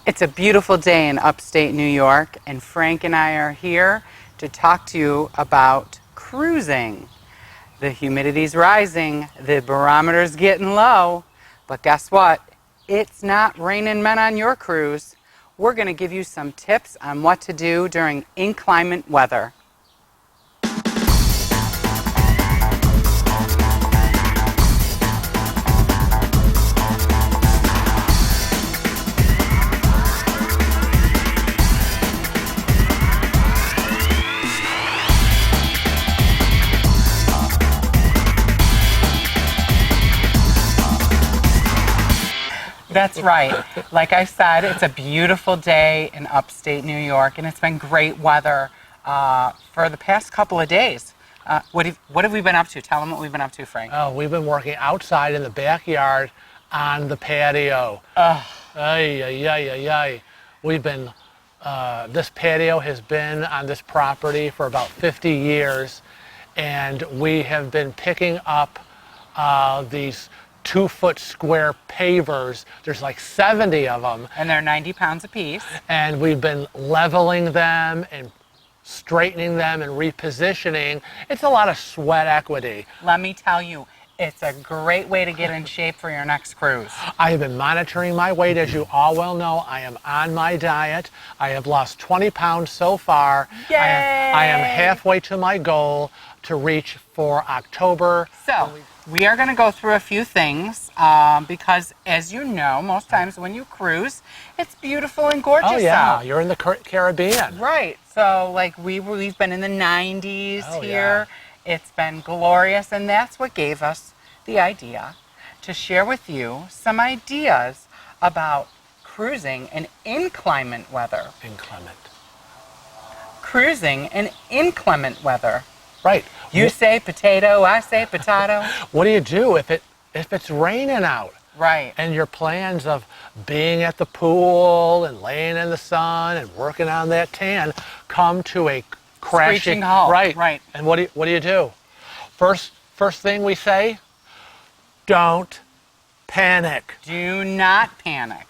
It's a beautiful day in upstate New York, and Frank and I are here to talk to you about cruising. The humidity's rising, the barometer's getting low, but guess what? It's not raining men on your cruise. We're going to give you some tips on what to do during inclement weather. That's right. Like I said, it's a beautiful day in upstate New York, and it's been great weather for the past couple of days. What have we been up to? Tell them what we've been up to, Frank. Oh, we've been working outside in the backyard on the patio. We've been, this patio has been on this property for about 50 years, and we have been picking up these 2-foot square pavers. There's like 70 of them. And they're 90 pounds a piece. And we've been leveling them and straightening them and repositioning. It's a lot of sweat equity. Let me tell you, it's a great way to get in shape for your next cruise. I have been monitoring my weight. As you all well know, I am on my diet. I have lost 20 pounds so far. Yay! I am halfway to my goal to reach for October. So, we are going to go through a few things because, as you know, most times when you cruise, it's beautiful and gorgeous Oh yeah, out. you're in the Caribbean. Right. So, like, we've been in the 90s here. Yeah. It's been glorious, and that's what gave us the idea to share with you some ideas about cruising in inclement weather. Inclement. Cruising in inclement weather. Right. You say potato, I say potato. What do you do if it's raining out? Right. And your plans of being at the pool and laying in the sun and working on that tan come to a crashing screeching halt. Right. And what do you do? First thing we say, don't panic. Do not panic.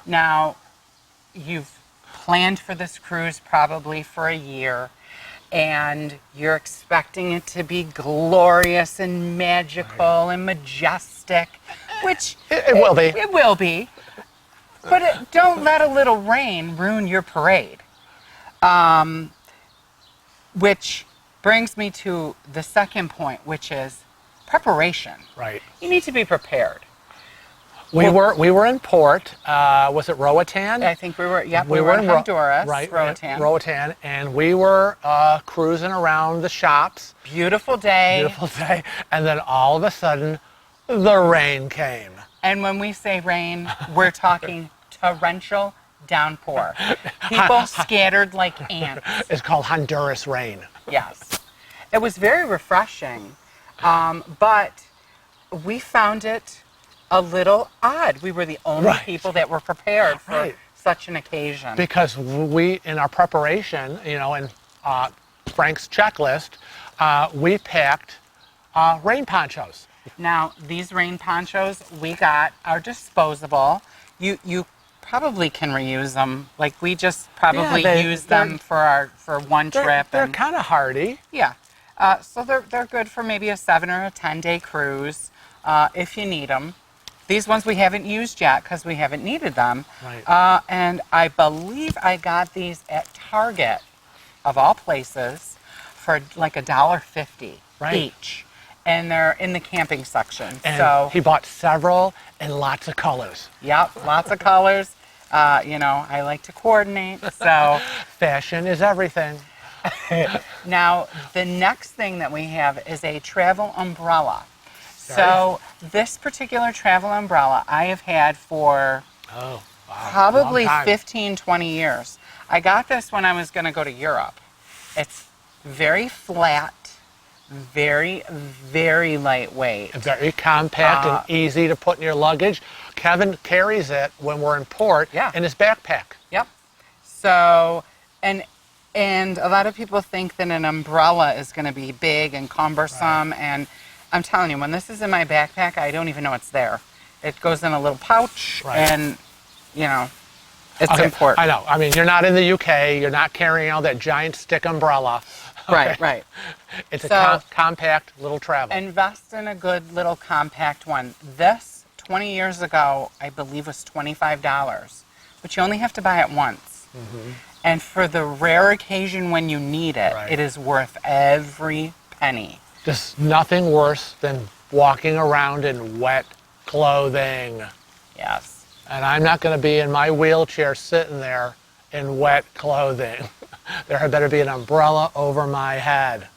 Now, you've planned for this cruise probably for a year, and you're expecting it to be glorious and magical and majestic, which it will be. It will be. But don't let a little rain ruin your parade. Which brings me to the second point, which is preparation. Right. You need to be prepared. We were in port. Was it Roatan? I think we were. Yep, we were in Honduras. Right, Roatan. Roatan, and we were cruising around the shops. Beautiful day. Beautiful day, and then all of a sudden, the rain came. And when we say rain, we're talking torrential downpour. People scattered like ants. It's called Honduras rain. Yes. It was very refreshing, but we found it a little odd. We were the only people that were prepared for such an occasion. Because we, in our preparation, in Frank's checklist, we packed rain ponchos. Now, these rain ponchos we got are disposable. You probably can reuse them. Like, we just probably use them for one trip. They're kind of hardy. Yeah. So they're good for maybe a 7 or a 10-day cruise if you need them. These ones we haven't used yet because we haven't needed them. Right. And I believe I got these at Target, of all places, for like $1.50 each. And they're in the camping section. And so he bought several and lots of colors. Yep, lots of colors. I like to coordinate, so. Fashion is everything. Now, the next thing that we have is a travel umbrella. So this particular travel umbrella I have had for probably 15, 20 years. I got this when I was going to go to Europe. It's very flat, very, very lightweight. Very compact and easy to put in your luggage. Kevin carries it when we're in port in his backpack. Yep. So, and a lot of people think that an umbrella is going to be big and cumbersome, and I'm telling you, when this is in my backpack, I don't even know it's there. It goes in a little pouch, and, It's Okay, important. I know. I mean, you're not in the UK. You're not carrying out that giant stick umbrella. Right, right. It's So- a compact little travel. Invest in a good little compact one. This, 20 years ago, I believe was $25, but you only have to buy it once. And for the rare occasion when you need it, Right. it is worth every penny. Just nothing worse than walking around in wet clothing. Yes. And I'm not going to be in my wheelchair sitting there in wet clothing. There had better be an umbrella over my head.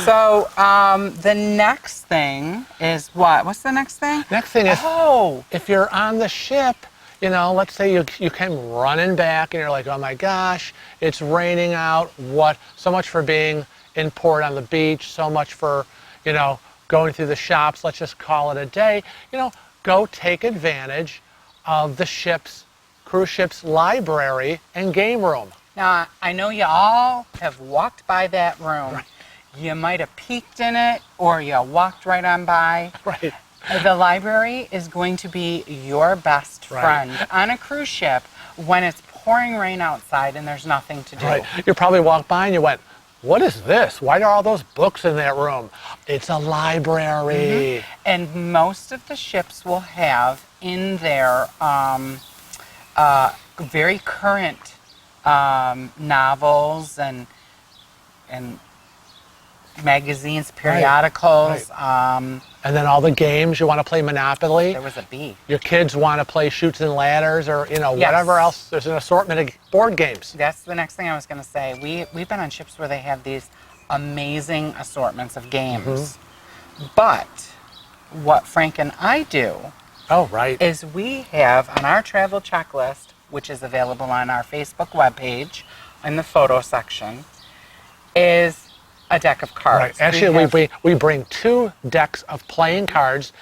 So the next thing is what? What's the next thing? Next thing is, Oh, if you're on the ship, you know, let's say you came running back and you're like, oh my gosh, it's raining out. What? So much for being in port on the beach. So much for, you know, going through the shops. Let's just call it a day. You know, go take advantage of the cruise ship's library and game room. now I know you all have walked by that room. Right. You might have peeked in it or you walked right on by. Right. The library is going to be your best Right. friend on a cruise ship when it's pouring rain outside and there's nothing to do. Right. You probably walked by and you went, what is this? Why are all those books in that room? It's a library. And most of the ships will have in there very current novels and magazines, periodicals. And then all the games, you want to play Monopoly. There was a bee. Your kids want to play Chutes and Ladders or, you know, Yes. whatever else. There's an assortment of board games. That's the next thing I was going to say. We've been on ships where they have these amazing assortments of games. But what Frank and I do Oh, right. is we have on our travel checklist, which is available on our Facebook webpage in the photo section, is a deck of cards. Right. Actually, we bring 2 decks of playing cards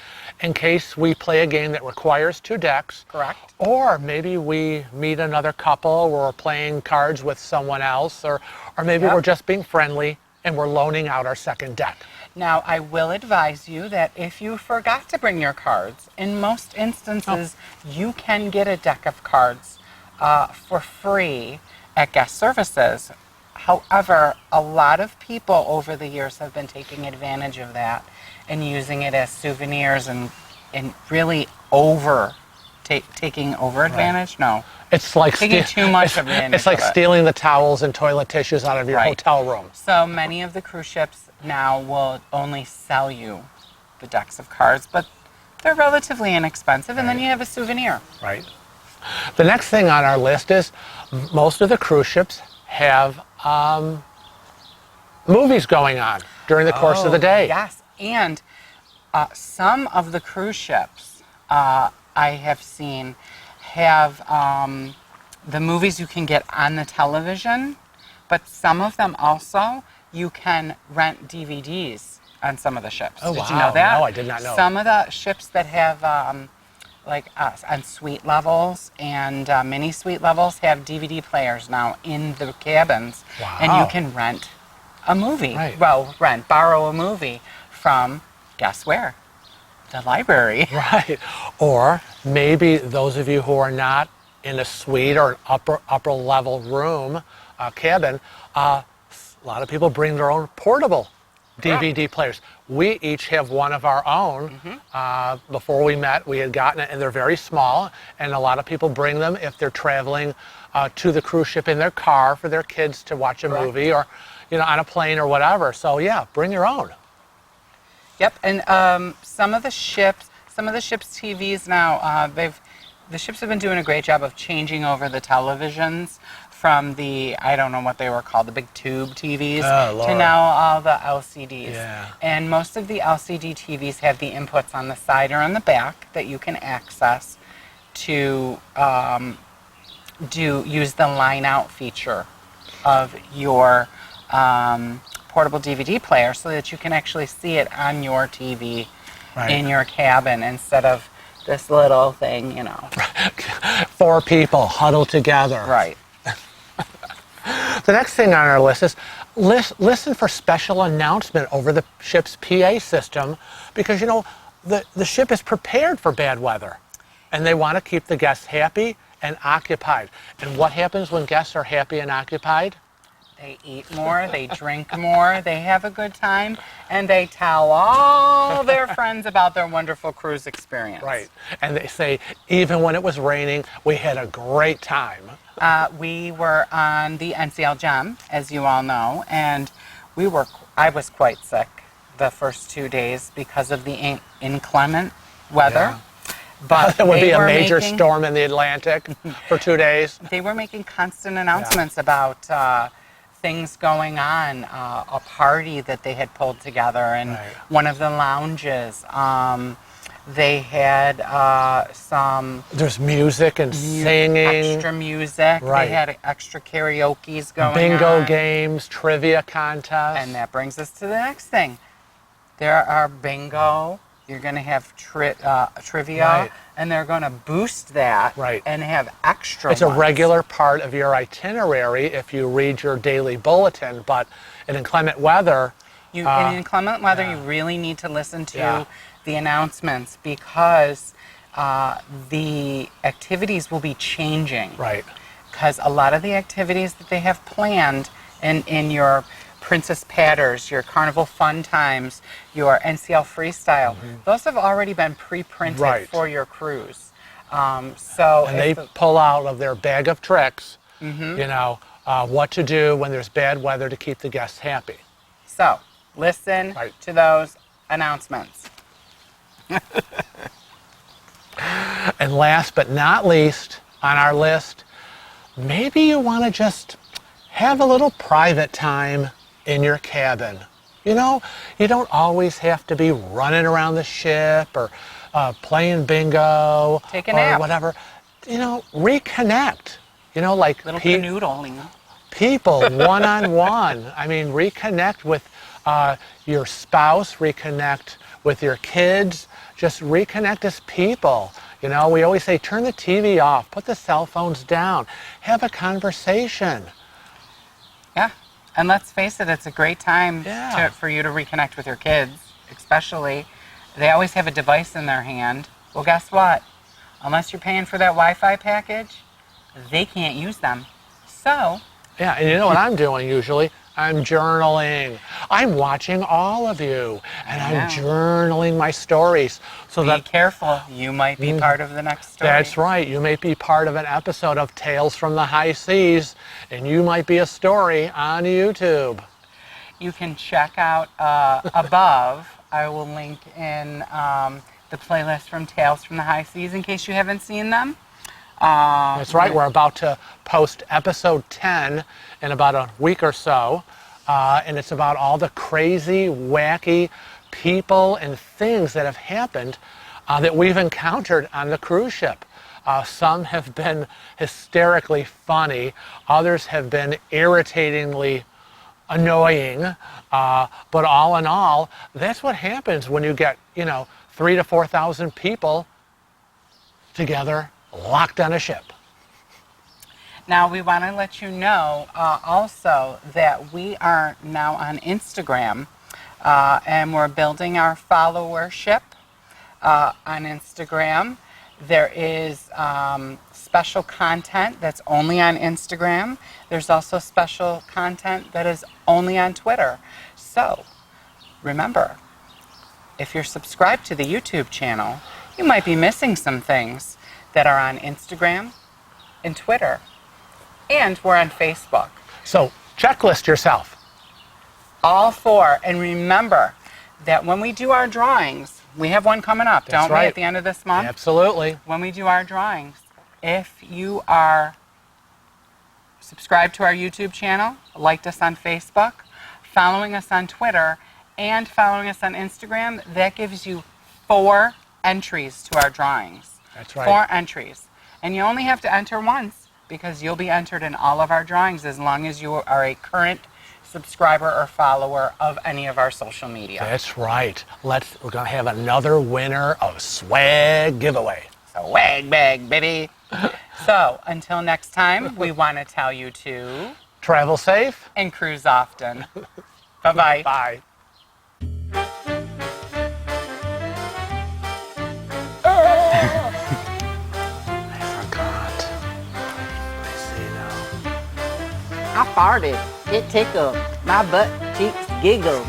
in case we play a game that requires 2 decks. Correct. Or maybe we meet another couple where we're playing cards with someone else, or maybe Yep. we're just being friendly and we're loaning out our second deck. Now, I will advise you that if you forgot to bring your cards, in most instances, you can get a deck of cards for free at guest services. However, a lot of people over the years have been taking advantage of that and using it as souvenirs and really taking over advantage. No, It's like taking too much advantage. It's like of it. stealing the towels and toilet tissues out of your Right. hotel room. So many of the cruise ships now will only sell you the decks of cards, but they're relatively inexpensive, and then you have a souvenir. Right. The next thing on our list is most of the cruise ships have movies going on during the course of the day. Yes, and some of the cruise ships I have seen have the movies you can get on the television, but some of them also you can rent DVDs on some of the ships. Oh, Did you wow. know that? No, I did not know. Some of the ships that have like us on suite levels and mini suite levels have DVD players now in the cabins, and you Wow. can rent a movie. Right. Well, borrow a movie from, guess where? The library. Right. Or maybe those of you who are not in a suite or an upper level room, cabin, a lot of people bring their own portable DVD players. We each have one of our own. Before we met, we had gotten it, and they're very small, and a lot of people bring them if they're traveling to the cruise ship in their car for their kids to watch a movie, or, you know, on a plane or whatever. So yeah, bring your own. Yep, and some of the ships TVs now, the ships have been doing a great job of changing over the televisions from the, I don't know what they were called, the big tube TVs, Oh, to Lord. now all the LCDs. Yeah. And most of the LCD TVs have the inputs on the side or on the back that you can access to use the line out feature of your portable DVD player so that you can actually see it on your TV in your cabin instead of this little thing, you know. 4 people huddled together. Right. The next thing on our list is listen for special announcement over the ship's PA system, because, you know, the ship is prepared for bad weather, and they want to keep the guests happy and occupied. And what happens when guests are happy and occupied? They eat more, they drink more, they have a good time, and they tell all their friends about their wonderful cruise experience. Right. And they say, even when it was raining, we had a great time. We were on the NCL Gem, as you all know, and I was quite sick the first 2 days because of the inclement weather. Yeah. But It would be a major making, storm in the Atlantic for 2 days. They were making constant announcements about things going on, a party that they had pulled together in one of the lounges. They had There's music and singing. extra music. Right. They had extra karaoke's going on. Bingo games, trivia contests. And that brings us to the next thing. There are bingo. You're going to have trivia, Right. and they're going to boost that Right. and have extra It's a ones. regular part of your itinerary if you read your daily bulletin, but in inclement weather, In inclement weather, you really need to listen to Yeah. the announcements because the activities will be changing. right, Because a lot of the activities that they have planned in your Princess Patters, your Carnival Fun Times, your NCL Freestyle, those have already been pre-printed Right. for your cruise. So and they pull out of their bag of tricks, you know, what to do when there's bad weather to keep the guests happy. So listen Right. to those announcements. And last but not least on our list, maybe you want to just have a little private time in your cabin. You know, you don't always have to be running around the ship or playing bingo Take a or nap. whatever. You know, reconnect. You know, like Little canoodling. people one-on-one. I mean, reconnect with your spouse, reconnect with your kids, just reconnect as people. You know, we always say, turn the TV off, put the cell phones down, have a conversation. Yeah. And let's face it, it's a great time Yeah. for you to reconnect with your kids, especially. They always have a device in their hand. Well, guess what? Unless you're paying for that Wi-Fi package, they can't use them. So, Yeah, and you know what I'm doing usually? I'm journaling. I'm watching all of you, and I I'm know. journaling my stories. So be that careful. You might be part of the next story. That's right. You may be part of an episode of Tales from the High Seas, and you might be a story on YouTube. You can check out above. I will link in the playlist from Tales from the High Seas in case you haven't seen them. That's right. We're about to post episode 10 in about a week or so, and it's about all the crazy, wacky people and things that have happened that we've encountered on the cruise ship. Some have been hysterically funny. Others have been irritatingly annoying. But all in all, that's what happens when you get, 3,000 to 4,000 people together, locked on a ship. Now, we want to let you know also that we are now on Instagram and we're building our followership on Instagram. There is special content that's only on Instagram. There's also special content that is only on Twitter. So, remember, if you're subscribed to the YouTube channel, you might be missing some things that are on Instagram and Twitter. And we're on Facebook. So checklist yourself. All four. And remember that when we do our drawings, we have one coming up, That's don't we, right. at the end of this month? Absolutely. When we do our drawings, if you are subscribed to our YouTube channel, liked us on Facebook, following us on Twitter, and following us on Instagram, that gives you 4 entries to our drawings. That's right. 4 entries. And you only have to enter once because you'll be entered in all of our drawings as long as you are a current subscriber or follower of any of our social media. That's right. We're going to have another winner of swag giveaway. So wag bag, baby. So until next time, we want to tell you to Travel safe. and cruise often. Bye-bye. Bye. I forgot. I farted. It tickled. My butt cheeks giggled.